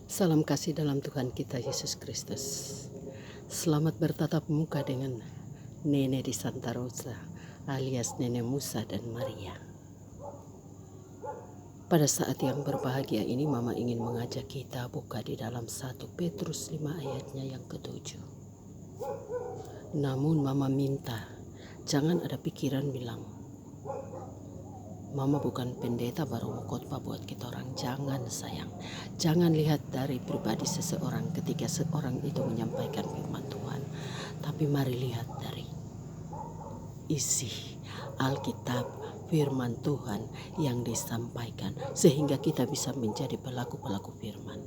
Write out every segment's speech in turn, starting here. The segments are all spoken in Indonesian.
Salam kasih dalam Tuhan kita Yesus Kristus. Selamat bertatap muka dengan Nenek di Santa Rosa alias Nenek Musa dan Maria. Pada saat yang berbahagia ini Mama ingin mengajak kita buka di dalam 1 Petrus 5 ayatnya yang ke-7. Namun Mama minta jangan ada pikiran bilang, Mama bukan pendeta baru mau khotbah buat kita orang. Jangan sayang. Jangan lihat dari pribadi seseorang ketika seorang itu menyampaikan firman Tuhan. Tapi mari lihat dari isi Alkitab, firman Tuhan yang disampaikan. Sehingga kita bisa menjadi pelaku-pelaku firman.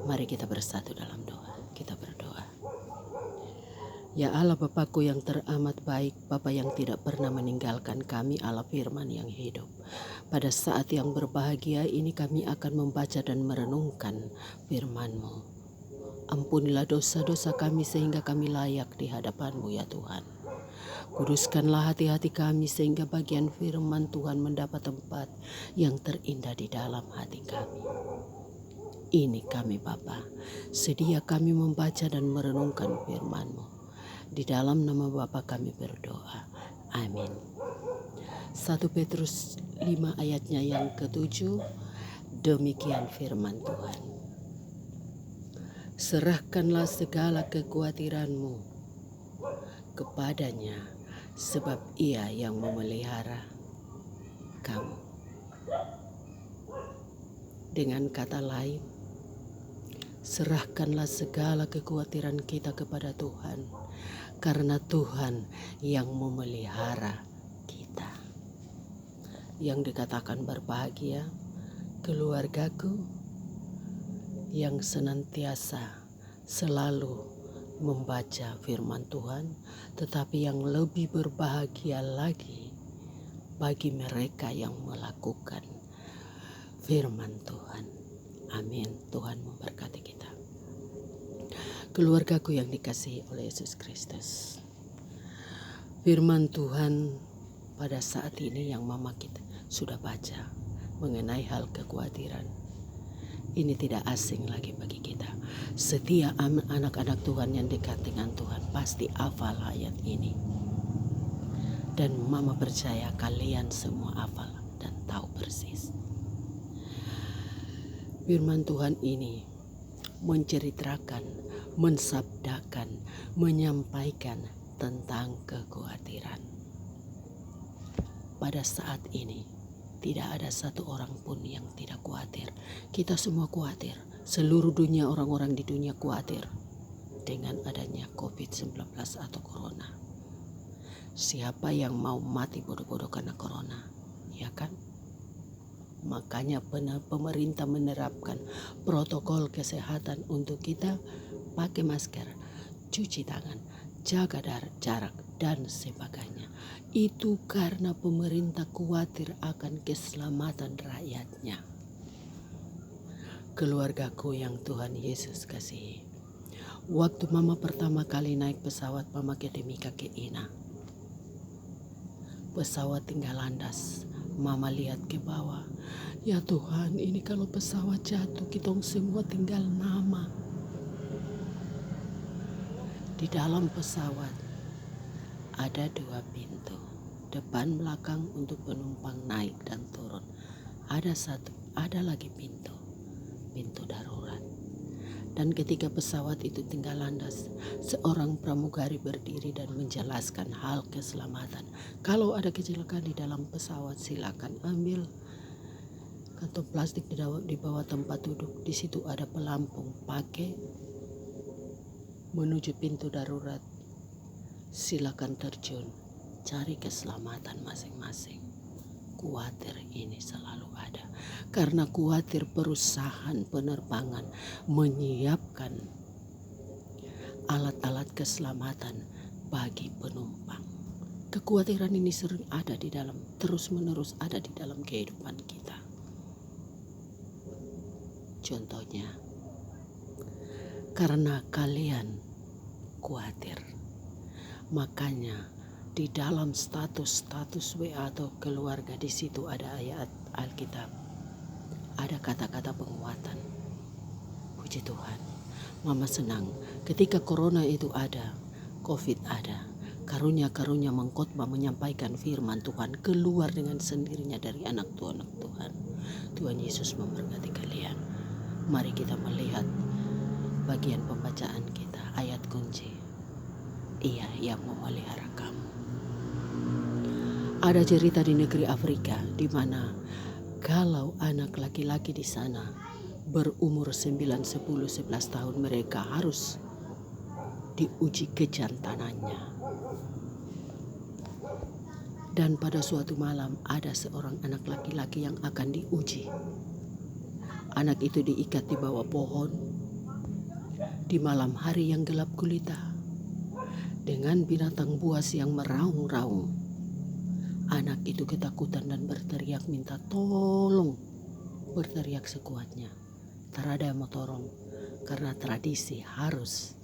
Mari kita bersatu dalam doa. Kita berdoa. Ya Allah Bapakku yang teramat baik, Bapa yang tidak pernah meninggalkan kami, Allah firman yang hidup. Pada saat yang berbahagia ini kami akan membaca dan merenungkan firman-Mu. Ampunilah dosa-dosa kami sehingga kami layak di hadapan-Mu ya Tuhan. Kuduskanlah hati-hati kami sehingga bagian firman Tuhan mendapat tempat yang terindah di dalam hati kami. Ini kami Bapa, sedia kami membaca dan merenungkan firman-Mu. Di dalam nama Bapa kami berdoa. Amin. 1 Petrus 5 ayatnya yang ke-7. Demikian firman Tuhan. Serahkanlah segala kekhawatiranmu kepadanya, sebab Ia yang memelihara kamu. Dengan kata lain, serahkanlah segala kekhawatiran kita kepada Tuhan, karena Tuhan yang memelihara kita. Yang dikatakan berbahagia, keluargaku yang senantiasa selalu membaca firman Tuhan, tetapi yang lebih berbahagia lagi bagi mereka yang melakukan firman Tuhan. Amin. Tuhan memberkati kita. Keluargaku yang dikasihi oleh Yesus Kristus. Firman Tuhan pada saat ini yang Mama kita sudah baca mengenai hal kekhawatiran. Ini tidak asing lagi bagi kita. Setiap anak-anak Tuhan yang dekat dengan Tuhan pasti hafal ayat ini. Dan Mama percaya kalian semua hafal dan tahu persis. Firman Tuhan ini menceritakan, mensabdakan, menyampaikan tentang kekhawatiran. Pada saat ini tidak ada satu orang pun yang tidak khawatir. Kita semua khawatir. Seluruh dunia, orang-orang di dunia khawatir dengan adanya COVID-19 atau corona. Siapa yang mau mati bodoh-bodoh karena corona? Ya kan? Makanya pemerintah menerapkan protokol kesehatan untuk kita pakai masker, cuci tangan, jaga jarak, dan sebagainya. Itu karena pemerintah khawatir akan keselamatan rakyatnya. Keluargaku yang Tuhan Yesus kasihi. Waktu Mama pertama kali naik pesawat Mama ke Demika ke Ina. Pesawat tinggal landas. Mama lihat ke bawah. Ya Tuhan, ini kalau pesawat jatuh, kita semua tinggal nama. Di dalam pesawat ada 2 pintu, depan belakang untuk penumpang naik dan turun. Ada lagi pintu darurat. Dan ketika pesawat itu tinggal landas, seorang pramugari berdiri dan menjelaskan hal keselamatan. Kalau ada kecelakaan di dalam pesawat, silakan ambil kantong plastik di bawah tempat duduk. Di situ ada pelampung, pakai menuju pintu darurat. Silakan terjun, cari keselamatan masing-masing. Khawatir ini selalu ada. Karena khawatir perusahaan penerbangan menyiapkan alat-alat keselamatan bagi penumpang. Kekhawatiran ini sering ada di dalam, terus-menerus ada di dalam kehidupan kita. Contohnya, karena kalian khawatir, makanya di dalam status WA atau keluarga di situ ada ayat Alkitab. ada kata-kata penguatan. Puji Tuhan, Mama senang ketika corona itu ada, COVID ada, karunia-karunia mengkhotbah menyampaikan firman Tuhan keluar dengan sendirinya dari anak Tuhan. Tuhan Yesus memberkati kalian. Mari kita melihat bagian pembacaan kita, ayat kunci. Ia yang memelihara kamu. Ada cerita di negeri Afrika di mana kalau anak laki-laki di sana berumur 9, 10, 11 tahun, mereka harus diuji kejantanannya. Dan pada suatu malam ada seorang anak laki-laki yang akan diuji. Anak itu diikat di bawah pohon di malam hari yang gelap gulita dengan binatang buas yang meraung-raung. Anak itu ketakutan dan berteriak minta tolong, berteriak sekuatnya. Tak ada yang mau tolong karena tradisi harus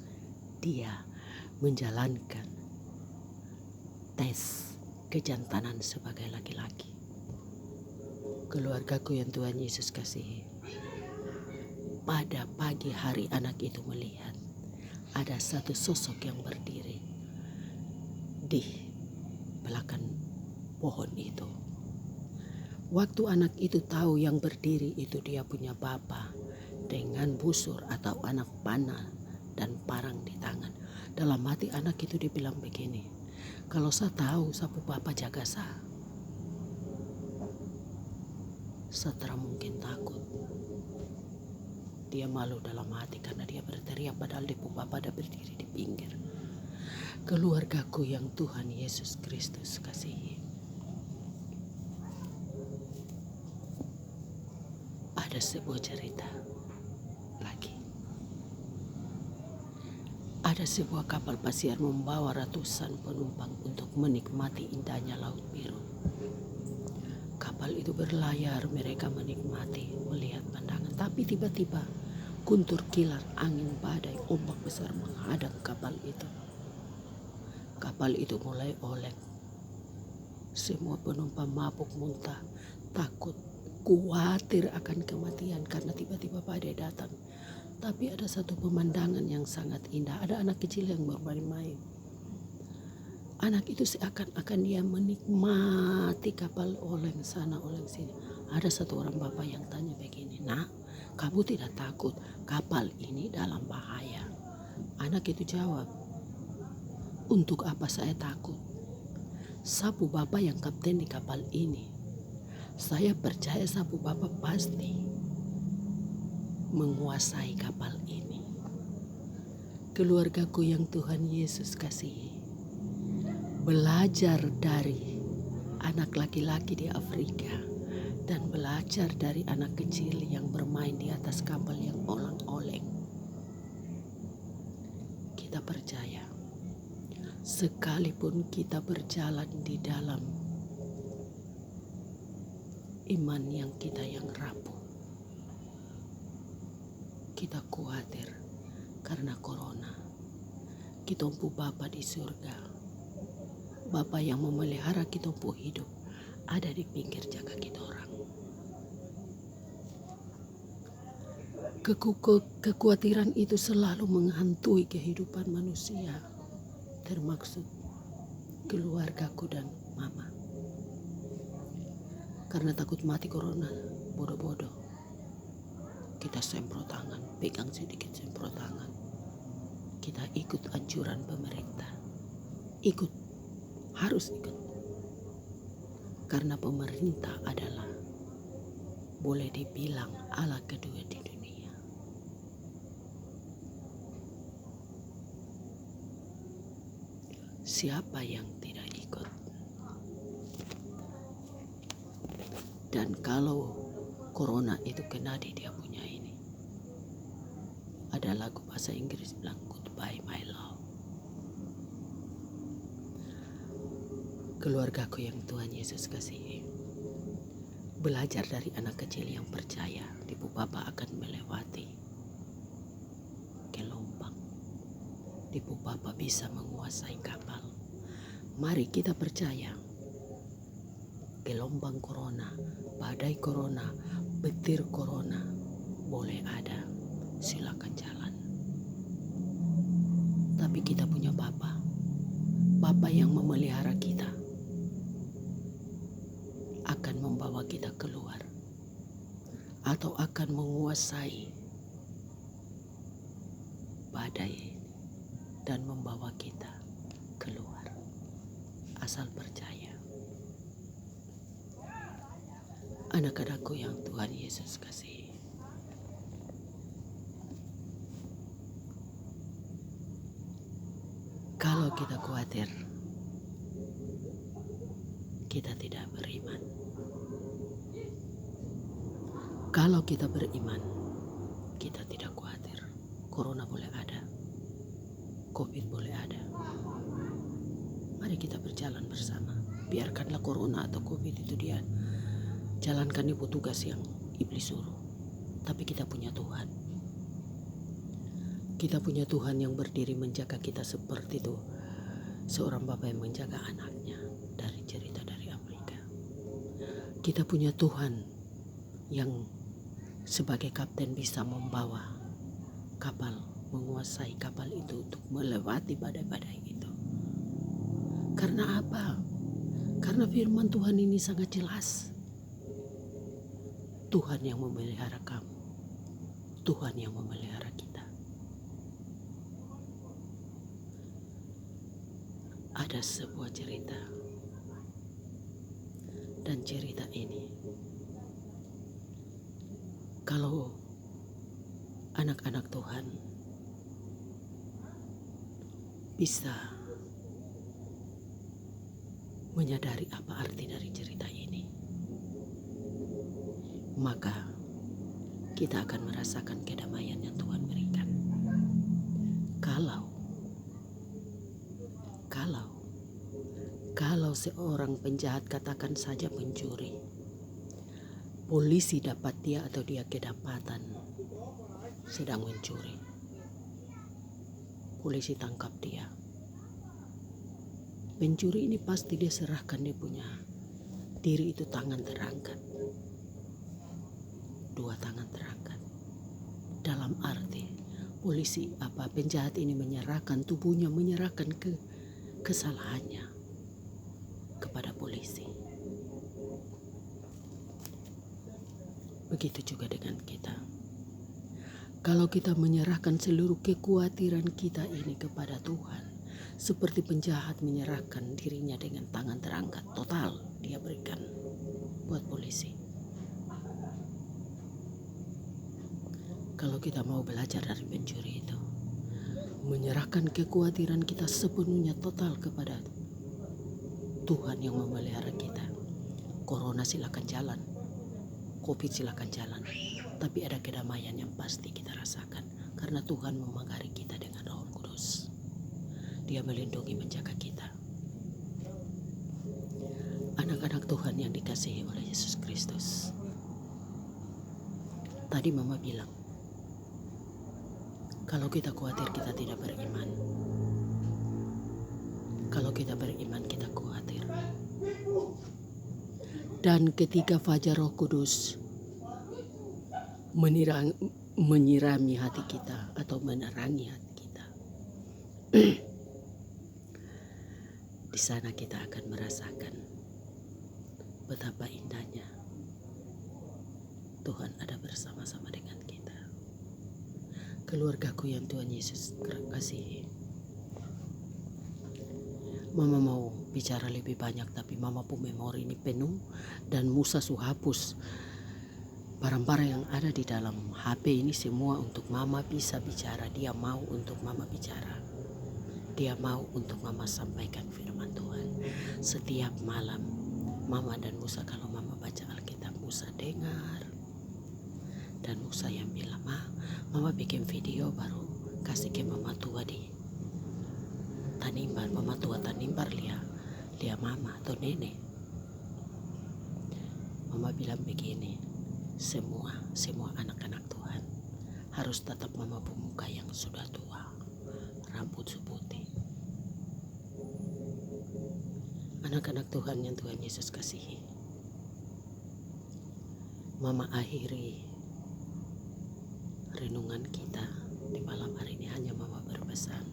dia menjalankan tes kejantanan sebagai laki-laki. Keluargaku yang Tuhan Yesus kasihi, pada pagi hari anak itu melihat ada satu sosok yang berdiri di belakang pohon itu. Waktu anak itu tahu yang berdiri itu dia punya bapa dengan busur atau anak panah dan parang di tangan. Dalam hati anak itu dibilang begini, kalau saya tahu sapu bapa jaga saya tak mungkin takut. Dia malu dalam hati karena dia berteriak padahal ibu bapa ada berdiri di pinggir. Keluargaku yang Tuhan Yesus Kristus kasihi, ada sebuah cerita lagi. Ada sebuah kapal pesiar membawa ratusan penumpang untuk menikmati indahnya Laut Biru. Kapal itu berlayar, mereka menikmati, melihat pandangan. Tapi tiba-tiba guntur kilat, angin badai, ombak besar menghadang kapal itu. Kapal itu mulai oleng. Semua penumpang mabuk muntah, takut, khawatir akan kematian karena tiba-tiba badai datang. Tapi ada satu pemandangan yang sangat indah. Ada anak kecil yang bermain-main. Anak itu seakan-akan dia menikmati kapal oleng sana oleng sini. Ada satu orang bapak yang tanya begini, "Nak, kamu tidak takut kapal ini dalam bahaya?" Anak itu jawab, "Untuk apa saya takut? Sapu bapak yang kapten di kapal ini. Saya percaya sapu bapak pasti menguasai kapal ini." Keluargaku yang Tuhan Yesus kasihi, belajar dari anak laki-laki di Afrika dan belajar dari anak kecil yang bermain di atas kapal yang olang-oleng. Kita percaya, sekalipun kita berjalan di dalam iman yang kita yang rapuh, kita khawatir karena corona. Kita umpu Bapa di surga, Bapa yang memelihara kita umpu hidup, ada di pinggir jaga kita orang. Kekhawatiran itu selalu menghantui kehidupan manusia, termaksud keluargaku dan mama. Karena takut mati corona, bodoh-bodoh, kita semprot tangan, pegang sedikit semprot tangan. Kita ikut anjuran pemerintah, harus ikut. Karena pemerintah adalah boleh dibilang Allah kedua di dunia. Siapa yang tidak ikut? Dan kalau corona itu kena di dia punya ini, ada lagu bahasa Inggris bilang Goodbye My Love. Keluargaku yang Tuhan Yesus kasihi, belajar dari anak kecil yang percaya ibu bapa akan melewati gelombang. Ibu bapa bisa menguasai kapal. Mari kita percaya gelombang corona, badai corona, petir corona boleh ada, silakan jalan. Tapi kita punya Bapa yang memelihara kita, akan membawa kita keluar atau akan menguasai badai dan membawa kita keluar. Asal percaya. Anak-anakku yang Tuhan Yesus kasihi, kalau kita khawatir, kita tidak beriman. Kalau kita beriman, kita tidak khawatir. Corona boleh ada, COVID boleh ada. Mari kita berjalan bersama. Biarkanlah corona atau COVID itu dia jalankan ibu tugas yang iblis suruh. Tapi kita punya Tuhan. Kita punya Tuhan yang berdiri menjaga kita seperti itu. Seorang bapak yang menjaga anaknya dari cerita dari Afrika. Kita punya Tuhan yang sebagai kapten bisa membawa kapal, menguasai kapal itu untuk melewati badai-badai itu. Karena apa? Karena firman Tuhan ini sangat jelas. Tuhan yang memelihara kamu. Tuhan yang memelihara kita. Ada sebuah cerita. Dan cerita ini, kalau anak-anak Tuhan bisa menyadari apa arti dari cerita ini, maka kita akan merasakan kedamaian yang Tuhan berikan. Kalau seorang penjahat, katakan saja pencuri, polisi dapat dia atau dia kedapatan sedang mencuri, polisi tangkap dia, pencuri ini pasti dia serahkan dia punya diri itu, tangan terangkat, dua tangan terangkat. Dalam arti polisi penjahat ini menyerahkan tubuhnya, menyerahkan kesalahannya kepada polisi. Begitu juga dengan kita. Kalau kita menyerahkan seluruh kekhawatiran kita ini kepada Tuhan, seperti penjahat menyerahkan dirinya dengan tangan terangkat, total dia berikan buat polisi. Kalau kita mau belajar dari pencuri itu, menyerahkan kekhawatiran kita sepenuhnya total kepada Tuhan yang memelihara kita. Corona silakan jalan, COVID silakan jalan, tapi ada kedamaian yang pasti kita rasakan karena Tuhan memagari kita dengan Roh Kudus. Dia melindungi, menjaga kita. Anak-anak Tuhan yang dikasihi oleh Yesus Kristus. Tadi Mama bilang, kalau kita khawatir kita tidak beriman. Kalau kita beriman kita khawatir. Dan ketika fajar Roh Kudus menyirami hati kita atau menerangi hati kita, di sana kita akan merasakan betapa indahnya Tuhan ada bersama-sama dengan kita. Keluargaku yang Tuhan Yesus kasihi, Mama mau bicara lebih banyak, tapi Mama pun memori ini penuh dan Musa hapus barang-barang yang ada di dalam HP ini semua untuk Mama bisa bicara. Dia mau untuk Mama bicara. Dia mau untuk Mama sampaikan firman Tuhan. Setiap malam Mama dan Musa, kalau Mama baca Alkitab, Musa dengar. Dan Musa yang bilang, Mama bikin video baru kasih ke Mama tua di Tanimbar. Mama tua Tanimbar lihat Mama atau nenek. Mama bilang begini, semua anak-anak Tuhan harus tetap Mama pemuka yang sudah tua, rambut seputih. Anak-anak Tuhan yang Tuhan Yesus kasihi, Mama akhiri renungan kita di malam hari ini. Hanya Mama berpesan,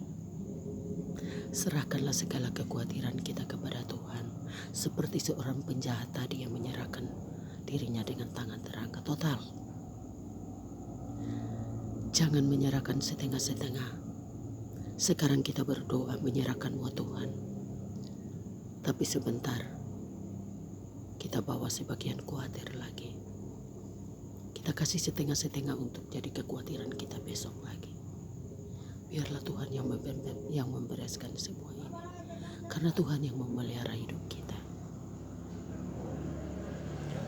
serahkanlah segala kekhawatiran kita kepada Tuhan, seperti seorang penjahat tadi yang menyerahkan dirinya dengan tangan terangkat total. Jangan menyerahkan setengah-setengah. Sekarang kita berdoa menyerahkan buat Tuhan, tapi sebentar kita bawa sebagian khawatir lagi. Kita kasih setengah-setengah untuk jadi kekhawatiran kita besok lagi. Biarlah Tuhan yang membereskan semua ini, karena Tuhan yang memelihara hidup kita.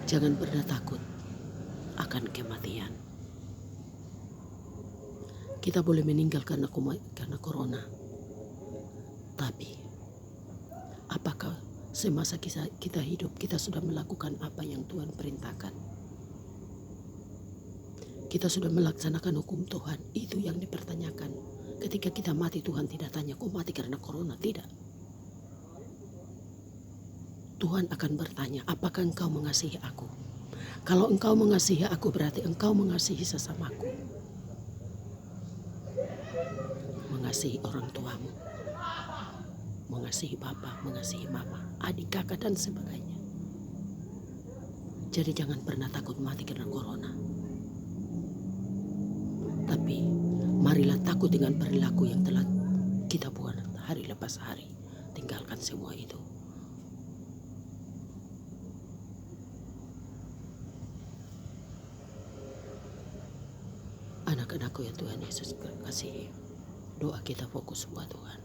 Jangan pernah takut akan kematian. Kita boleh meninggal karena corona, tapi apakah semasa kita hidup kita sudah melakukan apa yang Tuhan perintahkan? Kita sudah melaksanakan hukum Tuhan? Itu yang dipertanyakan. Ketika kita mati, Tuhan tidak tanya, kau mati karena corona? Tidak. Tuhan akan bertanya, apakah engkau mengasihi aku? Kalau engkau mengasihi aku, berarti engkau mengasihi sesamaku. Mengasihi orang tuamu, mengasihi bapak, mengasihi mama, adik, kakak, dan sebagainya. Jadi jangan pernah takut mati karena corona. Tapi marilah takut dengan perilaku yang telah kita buat hari lepas hari. Tinggalkan semua itu. Anak-anakku yang Tuhan Yesus kasihi, doa kita fokus buat Tuhan.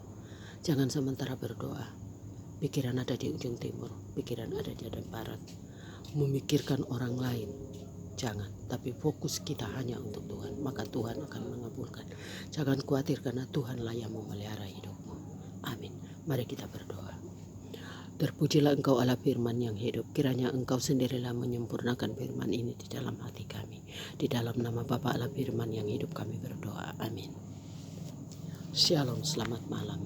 Jangan sementara berdoa, pikiran ada di ujung timur, pikiran ada di barat, memikirkan orang lain. Jangan, tapi fokus kita hanya untuk Tuhan, maka Tuhan akan mengabulkan. Jangan khawatir, karena Tuhanlah yang memelihara hidupmu. Amin. Mari kita berdoa. Terpujilah Engkau Allah firman yang hidup. Kiranya Engkau sendirilah menyempurnakan firman ini di dalam hati kami. Di dalam nama Bapa Allah firman yang hidup kami berdoa. Amin. Shalom, selamat malam.